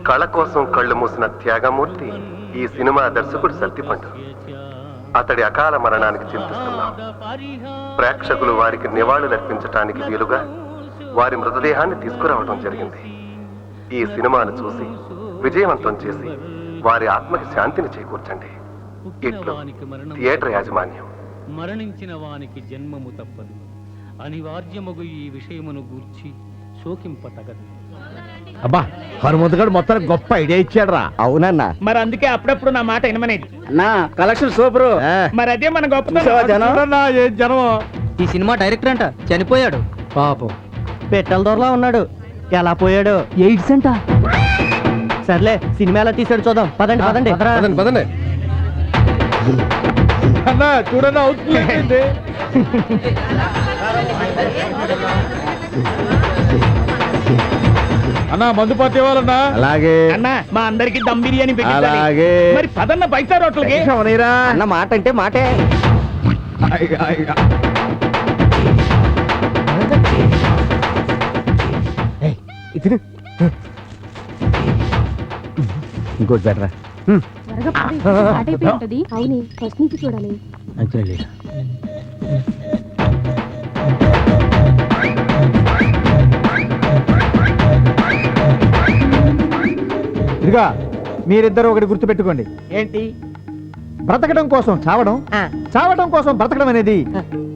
కళ కోసం కళ్ళు మూసిన త్యాగమూర్తి ఈ సినిమా దర్శకుడు సత్తిపండు. అతడి అకాల మరణానికి చింతిస్తున్నాం. ప్రేక్షకులు వారికి నివాళులర్పించటానికి వీలుగా వారి మృతదేహాన్ని తీసుకురావడం జరిగింది. ఈ సినిమాను చూసి విజయవంతం చేసి వారి ఆత్మకి శాంతిని చేకూర్చండి. ఇట్లు థియేటర్ యాజమాన్యం. మరణించిన వానికి జన్మము తప్పదు, అనివార్యమగు ఈ విషయమును గూర్చి శోకింపతగదు. అబ్బా, హనుమంతుగాడు మొత్తానికి గొప్ప ఐడియా ఇచ్చాడు రా. అవునన్నా, మరి అందుకే అప్పుడప్పుడు నా మాట వినమనేది. నా కలెక్షన్ సూపర్. మరి అదే మన గొప్ప జనం. ఈ సినిమా డైరెక్టర్ అంట చనిపోయాడు పాపం పెట్టెల దొరలా ఉన్నాడు. ఎలా పోయాడు? ఎయిడ్స్ అంట. సర్లే, సినిమా ఎలా తీసాడు చూద్దాం. పదండి పదండి పదండి పదండి. అన్నా చూడన్నా, అవుతుంది. అన్నా మందు పార్టీ వాళ్ళన్నా. అలాగే అన్న, మా అందరికి దమ్ బిర్యానీ పెట్టాలి. అలాగే. మరి పదన్న పైసా రోట్లకి అన్న మాట అంటే మాటే. ఇంకోటి బెటరా. అవునే, ఫస్ట్ నుంచి చూడాలి. ఇదిగా మీరిద్దరు ఒకటి గుర్తు పెట్టుకోండి. ఏంటి? బ్రతకడం కోసం చావడం, చావడం కోసం బ్రతకడం అనేది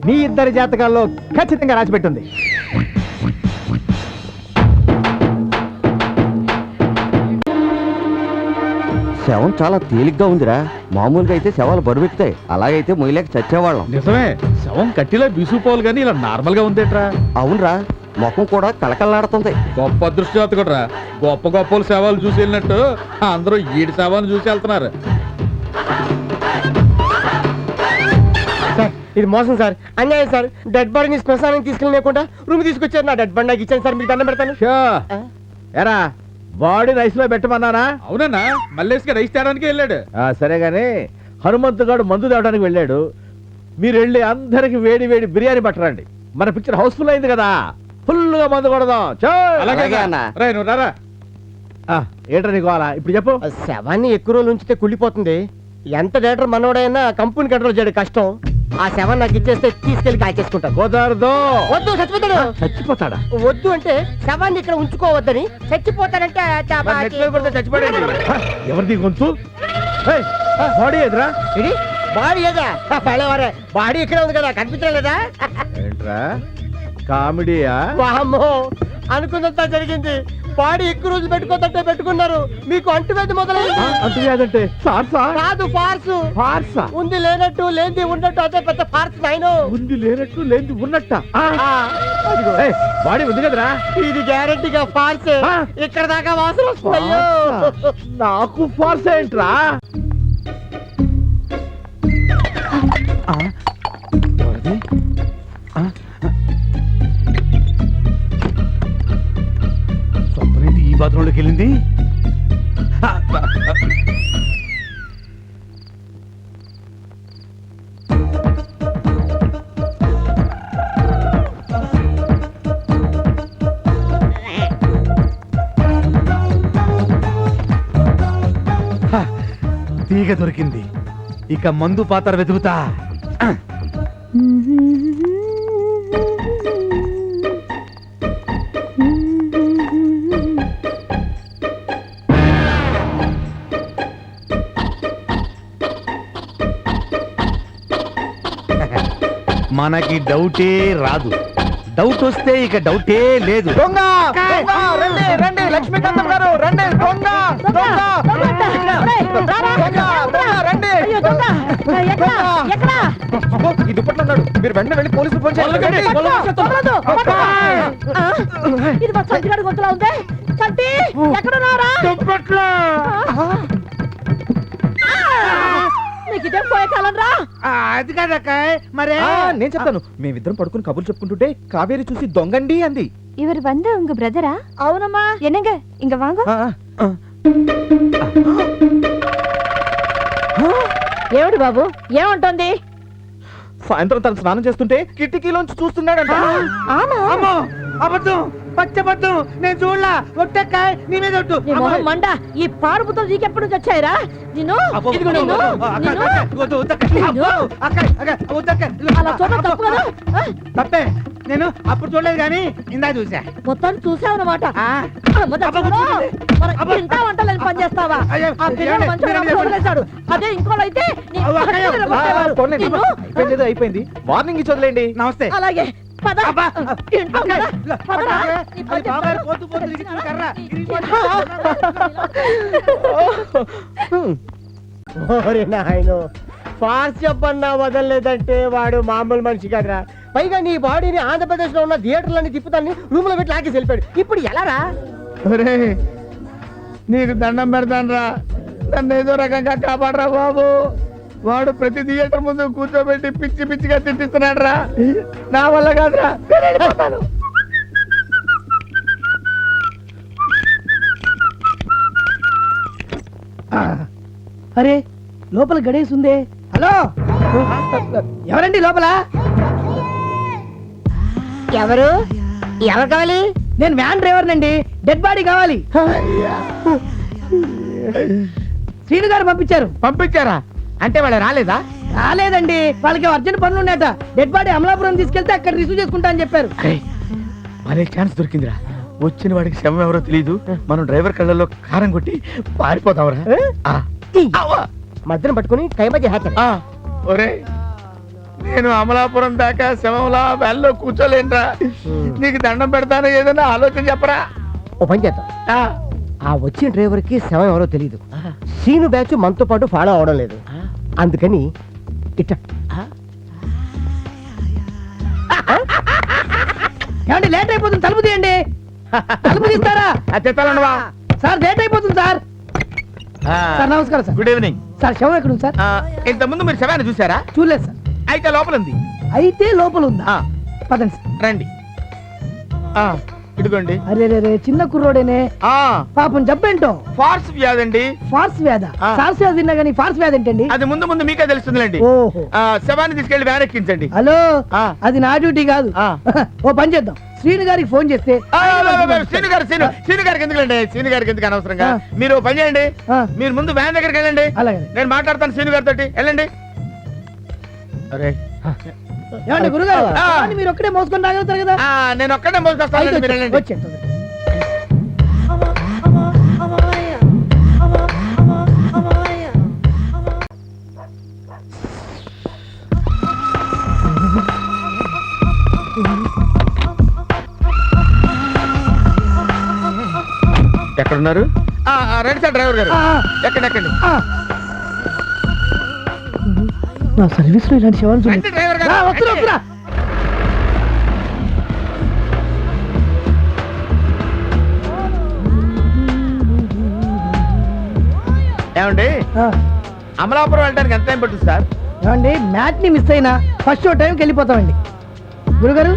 మీ ఇద్దరి జాతకాల్లో ఖచ్చితంగా రాసిపెట్టుంది. శవం చాలా తేలిగ్గా ఉందిరా. మామూలుగా అయితే శవాలు బరువెక్కుతాయి, అలాగైతే మొయ్యలేక చచ్చేవాళ్ళం. నిజమే, శవం కట్టిలా బీసుపోవాలి కానీ ఇలా నార్మల్ గా ఉందేట్రా. అవునరా, ముఖం కూడా కళకళలాడుతుంది. గొప్ప అదృష్టవంతుడురా. గొప్ప గొప్పలు శవాలు చూసి వెళ్ళినట్టు అందరూ ఈడి శవాన్ని చూసి వెళ్తున్నారు. ఇది మోసం సార్, అన్యాయం సార్. డెడ్ బాడీని శ్మశానానికి తీసుకెళ్ళలేకుండా రూమ్ తీసుకొచ్చారు. నా డెడ్ బాడీ నాకు ఇచ్చాను సార్, మీకు దండం పెడతాను. ఎరా, బాడీ రైస్ లో పెట్టమన్నానా? అవునన్నా, మల్లేష్కి రైస్ తేడానికి వెళ్ళాడు. సరే గాని హనుమంతుగాడు మందు తేవడానికి వెళ్ళాడు. మీరు వెళ్ళి అందరికి వేడి వేడి బిర్యానీ పట్టరండి. మన పిక్చర్ హౌస్ఫుల్ అయింది కదా, ఫుల్ గా మందు కొడదాం. ఏంట్రా నీకు అలా ఇప్పుడు చెప్పు. శవాన్ని ఎక్కువ రోజులు ఉంచితే కుళ్ళిపోతుంది. ఎంత డైరెక్టర్ మనోడైనా కంపెనీ కంట్రోల్ చేయడం కష్టం. ఆ శవాన్ని నాకు ఇచ్చేస్తే తీసుకెళ్లి కాల్చేసుకుంటాను. కుదరదు. వద్దు, చచ్చిపోతాడు. చచ్చిపోతాడా? వద్దు అంటే శవాన్ని ఇక్కడ ఉంచుకోవద్దని. చచ్చిపోతాడంటే చచ్చిపోయాడు. ఎవరిది గొంతు? బాడీ ఎదురా? ఇది బాడీ ఏదా? పడేవారే, బాడీ ఇక్కడే ఉంది కదా, కనిపించలేదా? ఏంట్రా కామెడీయా? వామ్మో, అనుకున్నంత జరిగింది. బాడీ ఎక్కువ రోజులు పెట్టుకోదంటే పెట్టుకున్నారు. మీకు అంటువ్యాధి మొదలైంది. అంటువ్యాధంటే కాదు, ఫార్స్. ఫార్సా? ఉంది లేనట్టు, లేనిది ఉన్నట్టు, అదే పెద్ద ఫార్స్. నాయనో, ఉంది లేనట్టు లేనిది ఉన్నట్ట. బాడీ ఉంది కదరా? ఇది గ్యారెంటీగా ఫార్స్. ఇక్కడ దాకా వాసన వస్తున్నాయో. నాకు ఫార్స్ ఏంట్రా? స్వప్నేంటి ఈ బాత్రూంలోకి వెళ్ళింది? తీగ దొరికింది. ఇక మందు పాత్ర వెతుకుతా. మనకి డౌటే రాదు. డౌట్ వస్తే ఇక డౌటే లేదు. దొంగ రండి, రండి, లక్ష్మీకాంతం గారు రండి. దొంగ ఈ దుప్పట్లో ఉన్నాడు. మీరు వెంటనే వెళ్ళి పోలీసులు ఫోన్ చేయండి. అది కాదక్క, మరే నేను చెప్తాను. మేమిద్దరం పడుకుని కబుర్లు చెప్పుకుంటుంటే కావేరి చూసి దొంగండి అంది. ఇవరు వంద ఉంగ బ్రదరా? అవునమ్మా. ఎన్నగ ఇంక వాంగ. ఏమిటి బాబు, ఏముంటుంది? సాయంత్రం తను స్నానం చేస్తుంటే కిటికీలోంచి చూస్తున్నాడంట. అబద్ధం. పచ్చబద్దు నేను చూడలా ఒట్టక్కాయ నీ మీద ఒట్టు నీ మొహం మండ ఈ పాడుపుతో నీకెప్పటి నుంచి వచ్చాయిరా నిన్ను నిన్ను, నిన్ను. అలా చూడడం తప్పు కదా ఆ? తప్పే నేను అప్పుడు చూడలేదు కానీ ఇందా చూసా మొత్తాన్ని చూసావన్నమాట ఆ. మరి ఇంత వంటలని పని చేస్తావా అయ్యో, ఆ పిల్లలు ఏమండి? మంచోడు మీరు వదిలేశాడు అదే ఇంకోళ్ళు అయితే నీ అవ్వ, అక్కయ్య. పక్కన నిలబడేవారు. నిన్ను. అయిపోయింది అయిపోయింది మార్నింగ్ ఇచ్చి వదిలేండి. నమస్తే అలాగే పద అబ్బా. ఇంట్లో కదా. పదరా. నీ పని అది బాబాయ్ చెప్తాను. పోతూ పోతూ ఇరిగించిన కర్ర. ఓరి నాయనో ఫాస్ట్ చెప్పన్నా వదలలేదంటే వాడు మామూలు మనిషి కదరా. పైగా నీ బాడీని ఆంధ్రప్రదేశ్ లో ఉన్న థియేటర్లన్నీ తిప్పుతాన్ని రూమ్ లో పెట్టి లాగేసి వెళ్ళిపోయాడు. ఇప్పుడు ఎలా రా? నీకు దండం పెడతాను రా, నన్ను ఏదో రకంగా కాపాడరా బాబు. వాడు ప్రతి థియేటర్ ముందు కూర్చోబెట్టి పిచ్చి పిచ్చిగా తిట్టిస్తున్నాడు రా, నా వల్ల కాదురా. నేను వెళ్ళిపోతాను. అరే లోపల గడేసి ఉందే. హలో ఎవరండి లోపల? ఎవరు ఎవరు కావాలి? నేను వ్యాన్ డ్రైవర్ నండి, డెడ్ బాడీ కావాలి. శ్రీను గారు పంపించారా? అంటే వాళ్ళు రాలేదా? రాలేదండి, వాళ్ళకి అర్జెంట్ పనులు ఉన్నాయట. డెడ్ బాడీ అమలాపురం తీసుకెళ్తే అక్కడ రిసీవ్ చేసుకుంటా అని చెప్పారు. మరే ఛాన్స్ దొరికిందిరా. వచ్చిన వాడికి శవం ఎవరో తెలియదు, మనం డ్రైవర్ కళ్ళల్లో కారం కొట్టి పారిపోతాంరా. మధ్యన పట్టుకుని కైమధ్య హ్యాచర్. ఒరే నేను అమలాపురం దాకా శవంలా వ్యాన్లో కూర్చోలేనురా. నీకు దండం పెడతాను, ఏదైనా ఆలోచన చెప్పరా. ఓ పని చేద్దాం, ఆ వచ్చిన డ్రైవర్ కి శవం ఎవరో తెలియదు. సీను బ్యాచ్ మనతో పాటు ఫాలో అవడం లేదు, అందుకని ఇట్ట ఏమండి లేట్ అయిపోతుంది, తలుపు తీయండి. తలుపు తీస్తారా? చెప్తానండవా సార్, లేట్ అయిపోతుంది సార్. సార్ నమస్కారం సార్. Good evening. సార్ శవం ఎక్కడ ఉంది సార్? ఇంత ముందు మీరు శవాన్ని చూసారా? చూడలేదు సార్. అయితే లోపల ఉంది. అయితే లోపల ఉందా? పదండి సార్. రండి. ఇదిగోండి. అరే రే చిన్న కుర్రోడేనే, పాపం జబ్బేంటో. ఫార్స్ వ్యాధి అండి. ఫార్స్ వ్యాధ? సార్స్ వ్యాధి తిన్నా కానీ ఫార్స్ వ్యాధి ఏంటండి? అది ముందు ముందు మీకే తెలుస్తుందిలేండి. ఓహో, శవాన్ని తీసుకెళ్లి వ్యాన్ ఎక్కించండి. హలో అది నా డ్యూటీ కాదు. ఓ పని చేద్దాం, శ్రీను గారికి ఫోన్ చేస్తే. శ్రీను గారికి ఎందుకండి? శ్రీను గారికి ఎందుకు అనవసరంగా? మీరు ఓ పని చేయండి, మీరు ముందు వ్యాన్ దగ్గరికి వెళ్ళండి. అలాగే నేను మాట్లాడతాను శ్రీను గారితో. వెళ్ళండి. అరే ఏమండి గురుగారు, శవాన్ని మీరు ఒక్కడే మోసుకొని రాగలుగుతారు కదా? నేను ఒక్కడే మోసుకొస్తాను, మీరు వెళ్ళండి. వచ్చేయండి. ఎక్కడున్నారు? రండి సార్ డ్రైవర్ గారు. ఎక్కండి ఎక్కండి. నా సర్వీస్ లో ఇలాంటి శవాలు చూడండి. రండి డ్రైవర్ గారు. వస్తున్నా వస్తున్నా. ఏమండి అమలాపురం వెళ్ళడానికి ఎంత టైం పడుతుంది సార్? ఏమండి మ్యాచ్ ని మిస్ అయినా ఫస్ట్ షో టైంకి వెళ్ళిపోతామండి. గురుగారు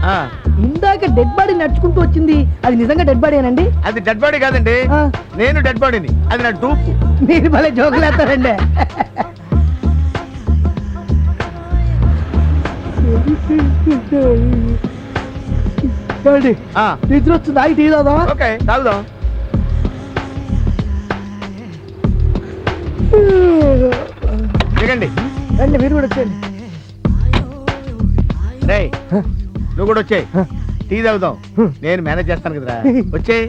ఇందాక డెడ్ బాడీ నడుచుకుంటూ వచ్చింది, అది నిజంగా డెడ్ బాడీ అనండి? అది డెడ్ బాడీ కాదండి, నేను డెడ్ బాడీని. అది నా డూప్. మీరు భలే జోకులేస్తారండి. నిద్ర వస్తుంది, ఆగి టీ తాగుదామా? ఓకే తాగుదాం. దిగండి. రండి మీరు కూడా వచ్చేయండి. రేయ్ నువ్వు కూడా వచ్చేయ్, టీ తాగుదాం. నేను మేనేజ్ చేస్తాను కదరా, వచ్చేయ్.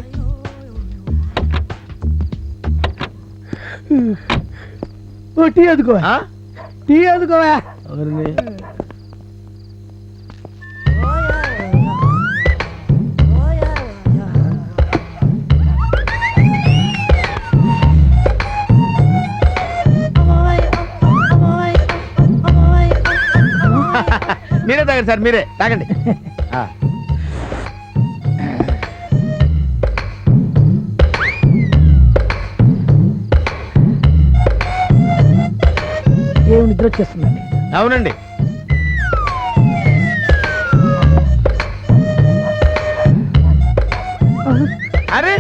O T అందుకోవా, tea అందుకోవా. మీరే తాగండి సార్, మీరే తాగండి. ఏమి నిద్ర వచ్చేస్తుందండి. అవునండి. అరే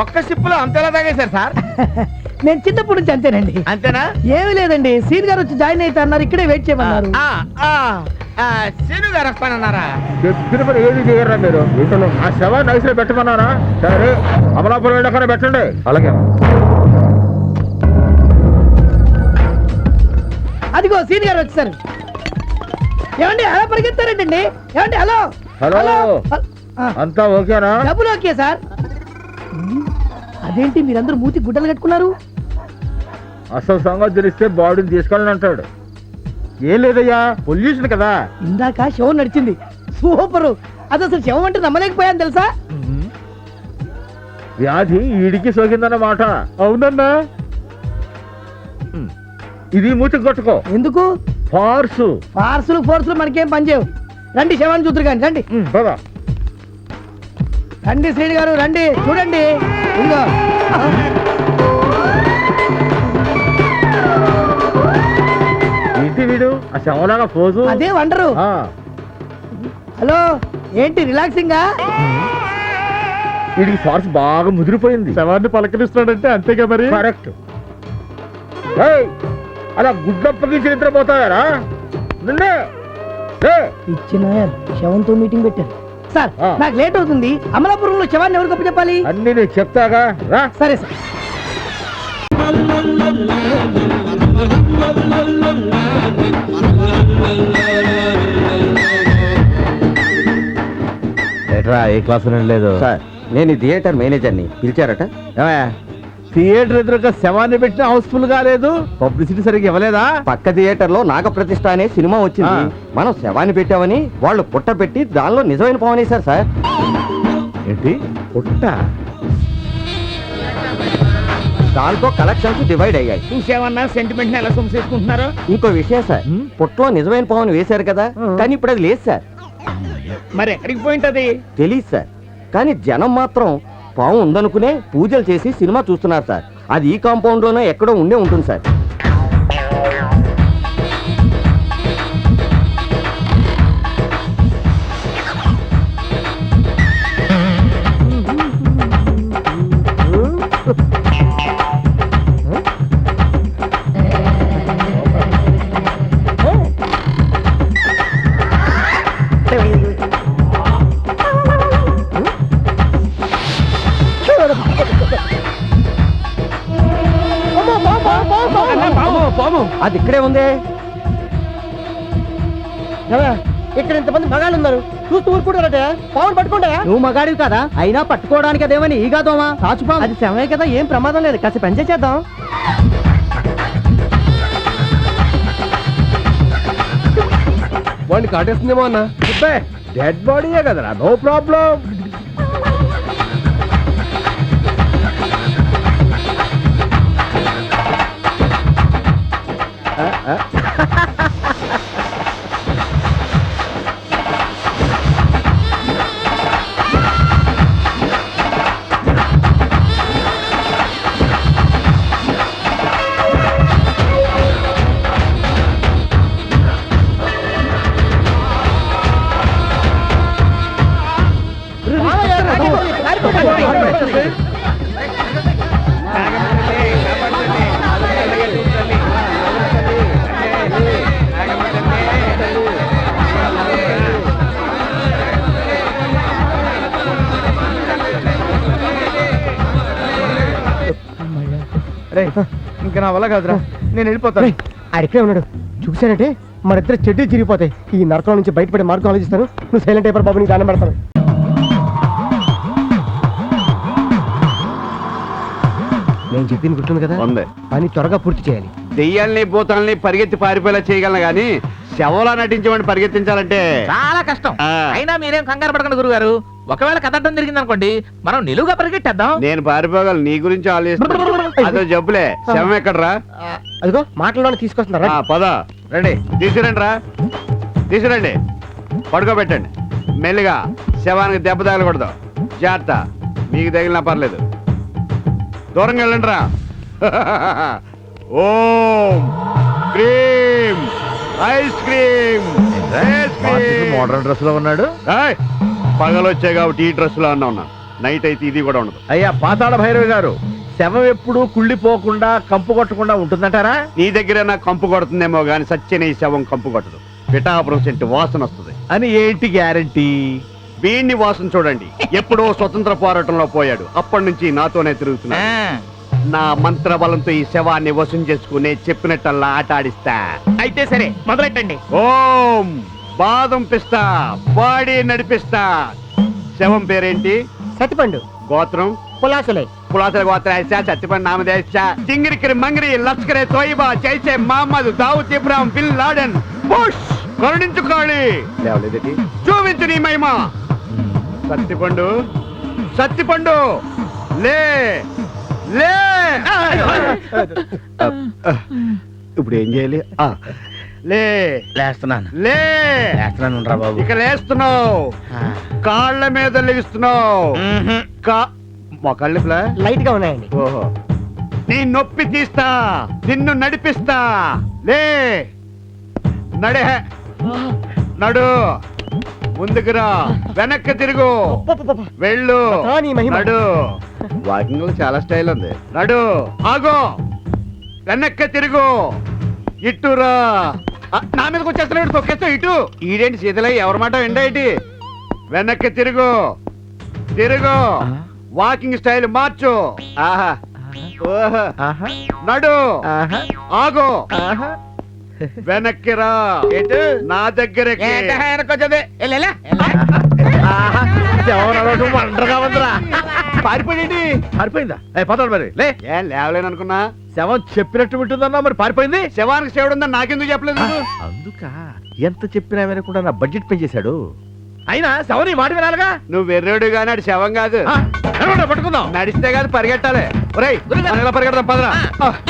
ఒక్క సిప్పులో అంతలా తాగేశారు సార్? నేను చిన్నప్పటి నుంచి అంతేనండి. అంతేనా? ఏమీ లేదండి, సీన్ గారు వచ్చి జాయిన్ అయితే అన్నారు, ఇక్కడే వెయిట్ చేయమన్నారు. శీను గారు వస్తానన్నారా? చెప్పిన పని ఏది చేయరా మీరు? ఆ శవాన్ని ఐసులో పెట్టమన్నారా? సరే అమలాపురం వెళ్ళకనే పెట్టండి. అలాగే. అదిగో సీన్ గారు వచ్చారు. ఏమండి అలా పరిగెత్తారంటండి? ఏమండి హలో హలో ఆ, అంతా ఓకేనా? డబ్బులు ఓకే సార్. అదేంటి మీరందరూ మూతి గుడ్డలు కట్టుకున్నారు? అసలు సంగతి తెలిస్తే బాడీని తీసుకెళ్ళని అంటాడు. ఏం లేదయ్యా, పొల్యూషన్ కదా. ఇందాక శవం నడిచింది, సూపరు. అది అసలు శవం అంటే నమ్మలేకపోయాను తెలుసా. వ్యాధి ఈడికి సోకిందన్నమాట. అవునన్నా. ఇది మూతికి కొట్టుకో. ఎందుకు? ఫార్సు. ఫోర్సులు మనకేం పనిచేయవు. రండి శవాన్ని చూద్దరు కానీ రండి. పద. రండి శ్రీని గారు రండి, చూడండి. ఇదిగో ఏంటి వీడు ఆ శవంలాగా పోజు? అదే వండరు. ఆ, హలో ఏంటి రిలాక్సింగా? వీడికి ఫార్స్ బాగా ముదిరిపోయింది. శవాన్ని పలకరిస్తున్నాడంటే అంతేగా మరి. కరెక్ట్. అలా గుడ్లప్పగించి నిద్రపోతాయారా? నిన్నే ఇచ్చిన శవంతో మీటింగ్ పెట్టారు సార్. ఆ. నాకు లేట్ అవుతుంది. అమలాపురంలో శవాన్ని ఎవరు గొప్ప చెప్పాలి? అన్ని నేను చెప్తాగా రా. సరే సార్. ఎట్రా ఏ క్లాస్ లేదు సార్ నేను ఈ థియేటర్ మేనేజర్ని, పిలిచారట. థియేటర్ ఎదురుగా శవాన్ని పెట్టిన హౌస్ఫుల్ కాలేదు. పబ్లిసిటీ సరిగ్గా ఇవ్వలేదా? పక్క థియేటర్ లో నాగప్రతిష్ఠ అనే సినిమా వచ్చింది. మనం శవాన్ని పెట్టామని వాళ్ళు పుట్ట పెట్టి దానిలో నిజమైన పవనేశారు సార్. ఏంటి పుట్ట? దాంతో కలెక్షన్స్ డివైడ్ అయ్యాయి. చూసేవన్నా సెంటిమెంట్ ఎలా సొమ్సేసుకుంటున్నారో. ఇంకో విషయం సార్, పుట్టలో నిజమైన పవన్ వేశారు కదా, కానీ ఇప్పుడు అది లేదు సార్. మరి ఎక్కడికి పోయింటది? తెలియదు సార్, కానీ జనం మాత్రం పాము ఉందనుకునే పూజలు చేసి సినిమా చూస్తున్నారు సార్. అది ఈ కాంపౌండ్ లోనే ఎక్కడో ఉండే ఉంటుంది సార్. అది ఇక్కడే ఉంది. ఇక్కడ ఇంతమంది మగాళ్ళు ఉన్నారు, చూస్తూ ఊరుకుంటారట. పావును పట్టుకుంటా. నువ్వు మగాడివి కదా, అయినా పట్టుకోవడానికి అదేమని ఈగాదోమా కాచుపా. అది శవమే కదా, ఏం ప్రమాదం లేదు. కాస్త పని చేద్దాం. వాడిని కాటేస్తుందేమో అన్న. డెడ్ బాడీయే కదరా, నో ప్రాబ్లం. ఇంకా నా వల్ల కాదురా, నేను వెళ్ళిపోతాను. అడిగే ఉన్నాడు చూసానంటే మరిద్దరు చెడ్డీ చిరిగిపోతాయి. ఈ నరకం నుంచి బయటపడే మార్గం ఆలోచిస్తాను. నువ్వు సైలెంట్ అయిపోయి బాబు, నీకు దానం పెడతాను. నేను చెప్పింది గుర్తుంది కదా, పని త్వరగా పూర్తి చేయాలి. దెయ్యాల్ని భూతాల్ని పరిగెత్తి పారిపోయేలా చేయగలను గానీ శవలా నటించమని పరిగెత్తించాలంటే చాలా కష్టం. అయినా మీరేం కంగారు పడకండి గురుగారు. ఒకవేళ కదటం జరిగింది అనుకోండి, మనం నిలువుగా పరిగెట్టేద్దాం. నేను పారిపోగలను, నీ గురించి ఆలోచిస్తాను. అదో జబ్బులే. శవం ఎక్కడరా? అదిగో మాటల్లోనే తీసుకొస్తున్నారా? పద రండి, తీసుకురండి రా, తీసుకురండి. పడుకోబెట్టండి మెల్లిగా. శవానికి దెబ్బ తగలకూడదు, జాగ్రత్త. మీకు తగిలినా పర్లేదు, దూరంగా వెళ్ళండి రా. Om cream ice cream. Modern dress లో ఉన్నాడు. పగలు వచ్చాయి కాబట్టి ఈ డ్రెస్ లో ఉన్నా, నైట్ అయితే ఇది కూడా ఉండదు. అయ్యా పాతాళ భైరవి గారు, శవం ఎప్పుడు కుళ్ళిపోకుండా కంపు కొట్టకుండా ఉంటుందంటారా? నీ దగ్గర నా కంపు కొడుతుందేమో గాని సత్యనే శవం కంపు కొట్టదు. పిఠాపురం సెంటు వాసన వస్తుంది అని ఏంటి గ్యారంటీ? వీణ్ణి వాసన చూడండి. ఎప్పుడో స్వతంత్ర పోరాటంలో పోయాడు, అప్పటి నుంచి నాతోనే తిరుగుతున్నా. నా మంత్ర బలంతో ఈ శవాన్ని వశం చేసుకునే చెప్పినట్టల్లా ఆట ఆడిస్తా. అయితే సరే మొదలెట్టండి. ఓం బాదం పిస్తా, బాడీ నడిపిస్తా. శవం పేరేంటి? సత్తిపండు గోత్రం? పులాసులే పులాసల గోత్ర సత్యపండి నామదేశ చింగిరికిరి మంగిరి Lashkar-e Taiba Jaish-e Mohammed Dawood Ibrahim Bin Laden Bush కరుణించుకోవాలి. లేవలేదేటి? చూపించు నీ మహిమ. సత్తిపండు, సత్తిపండు లే లే. ఇప్పుడు ఏం చేయాలి? లే లేస్తున్నాను లే. లేస్తున్నాను రా బాబు. ఇక లేస్తున్నావు, కాళ్ళ మీద లెగిస్తున్నావు. మొక్కళ్ళ లైట్ గా ఉన్నాయండి. ఓహో, నీ నొప్పి తీస్తా, నిన్ను నడిపిస్తా. లే నడే, నడు, ముందుకురా, వెనక్కి తిరుగు, వెళ్ళు, నీ మహిమ. నడు. వాకింగ్ లో చాలా స్టైల్ ఉంది. నడు, ఆగో, వెనక్కి తిరుగు, ఇట్టురా. నా మీదకి వచ్చేస్తున్నాడు, తొక్కేస్తా ఇటు. ఈడేంటి శీతలై ఎవరి మాట ఎండ ఏంటి? వెనక్కి తిరుగు, తిరుగు, వాకింగ్ స్టైల్ మార్చు. ఆహా, ఓహో, నడు, ఆగో, వెనక్కి రా, నా దగ్గరకి. పారిపోయింది. పారిపోయిందా? పదడు మరి లే. ఏం లేవలేను అనుకున్నా. శవం చెప్పినట్టు వింటుందన్నా, మరి పారిపోయింది. శవానికి శివుడు ఉందని నాకెందుకు చెప్పలేదు నువ్వు? అందుక ఎంత చెప్పినా వినకుండా నా బడ్జెట్ పెంచేశాడు. అయినా శవం మాట వినాలిగా. నువ్వు వెర్రోడు గాని అది శవం కాదు. పట్టుకుందాం. నడిస్తే కాదు పరిగెట్టాలి. ఒరేయ్, మనం ఇలా పరిగెడదాం పదరా.